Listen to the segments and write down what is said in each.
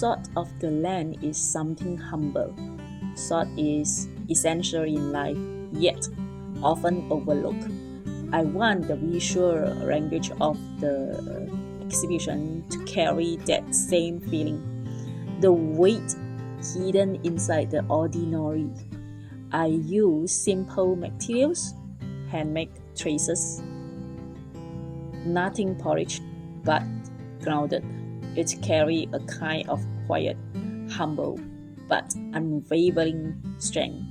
salt of the land is something humble. Salt is essential in life, yet often overlooked. I want the visual language of the exhibition to carry that same feeling. The weight hidden inside the ordinary. I use simple materials, handmade traces, nothing polished but grounded. It carries a kind of quiet, humble, but unwavering strength.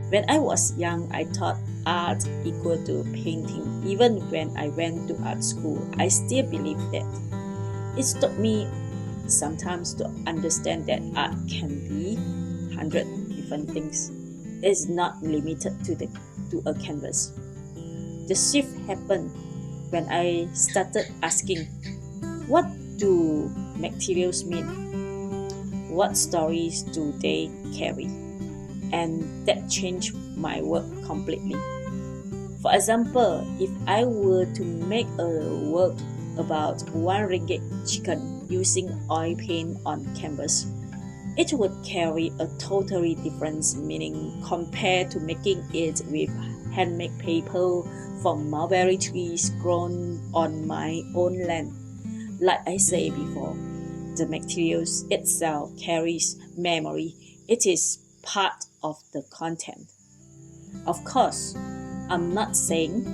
When I was young, I thought art equal to painting. Even when I went to art school, I still believed that. It took me sometimes to understand that art can be 100 different things. It's not limited to a canvas. The shift happened when I started asking, what do materials mean? What stories do they carry? And that changed my work completely. For example, if I were to make a work about 1 ringgit chicken using oil paint on canvas, it would carry a totally different meaning compared to making it with handmade paper from mulberry trees grown on my own land. Like I said before, the materials itself carries memory. It is part of the content. Of course, I'm not saying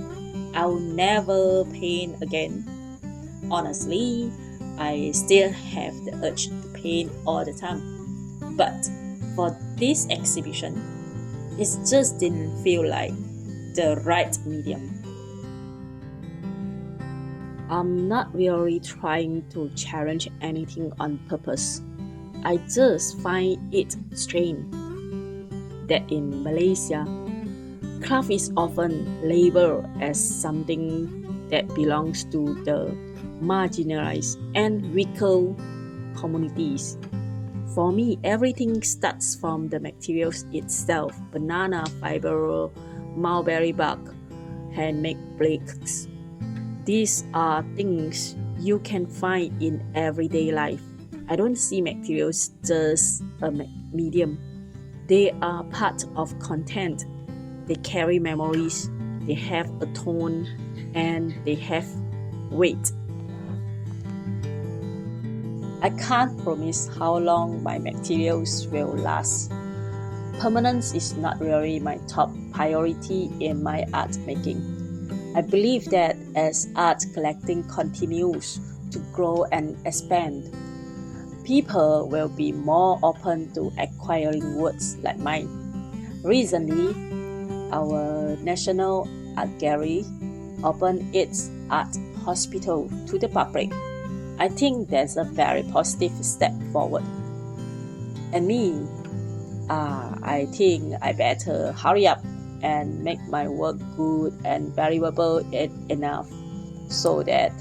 I'll never paint again. Honestly, I still have the urge to paint all the time. But for this exhibition, it just didn't feel like the right medium. I'm not really trying to challenge anything on purpose. I just find it strange that in Malaysia, craft is often labeled as something that belongs to the marginalized and weaker communities. For me, everything starts from the materials itself: banana fiber, mulberry bark, handmade bricks. These are things you can find in everyday life. I don't see materials just a medium. They are part of content. They carry memories, they have a tone, and they have weight. I can't promise how long my materials will last. Permanence is not really my top priority in my art making. I believe that as art collecting continues to grow and expand, people will be more open to acquiring works like mine. Recently, our National Art Gallery opened its art hospital to the public. I think that's a very positive step forward. And me, I think I better hurry up and make my work good and valuable enough so that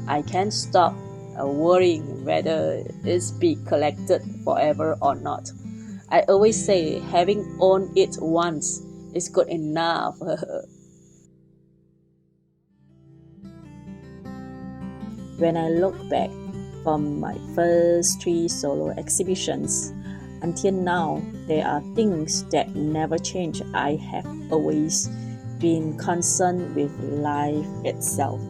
I can stop worrying whether it's be collected forever or not. I always say having owned it once is good enough. When I look back from my first 3 solo exhibitions until now, there are things that never change. I have always been concerned with life itself.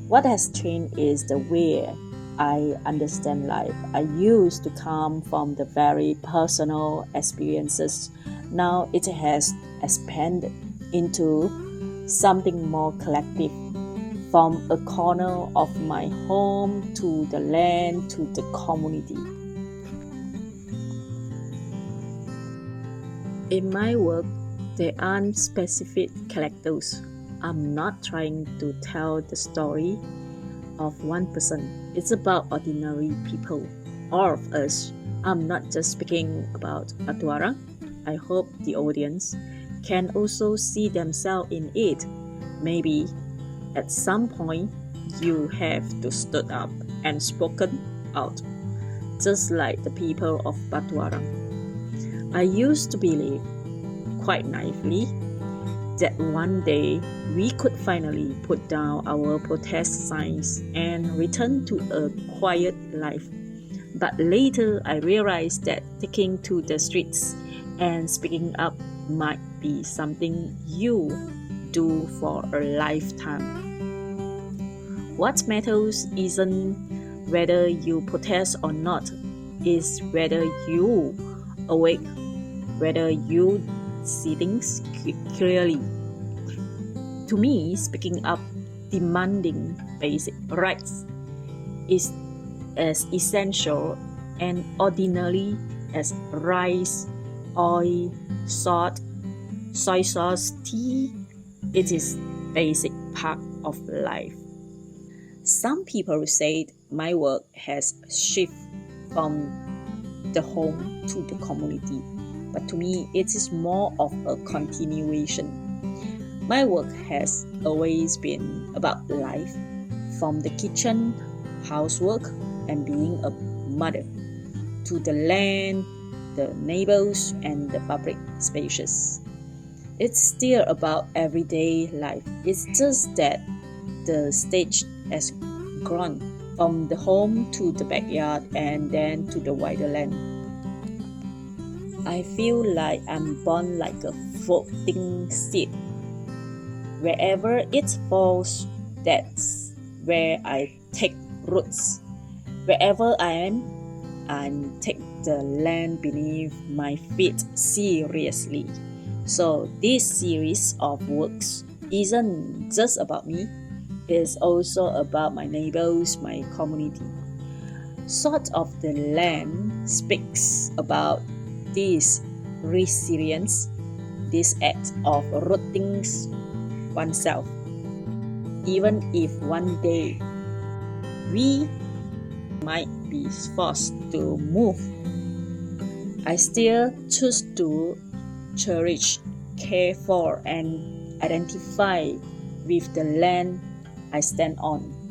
What has changed is the way I understand life. I used to come from the very personal experiences. Now it has expanded into something more collective. From a corner of my home to the land to the community. In my work, there aren't specific characters. I'm not trying to tell the story of one person. It's about ordinary people, all of us. I'm not just speaking about Batu Arang. I hope the audience can also see themselves in it. Maybe at some point you have to stood up and spoken out, just like the people of Batu Arang. I used to believe, quite naively, that one day we could finally put down our protest signs and return to a quiet life. But later I realized that taking to the streets and speaking up might be something you do for a lifetime. What matters isn't whether you protest or not, is whether you awake, whether you see things clearly. To me, speaking up, demanding basic rights is as essential and ordinary as rice, oil, salt, soy sauce, tea. It is basic part of life. Some people say my work has shifted from the home to the community, but to me it is more of a continuation. My work has always been about life, from the kitchen, housework, and being a mother, to the land, the neighbors, and the public spaces. It's still about everyday life. It's just that the stage has grown from the home to the backyard and then to the wider land. I feel like I'm born like a floating seed. Wherever it falls, that's where I take roots. Wherever I am, I take the land beneath my feet seriously. So this series of works isn't just about me, it's also about my neighbors, my community. Salt of the Land speaks about this resilience, this act of rooting oneself. Even if one day we might be forced to move, I still choose to cherish, care for, and identify with the land I stand on.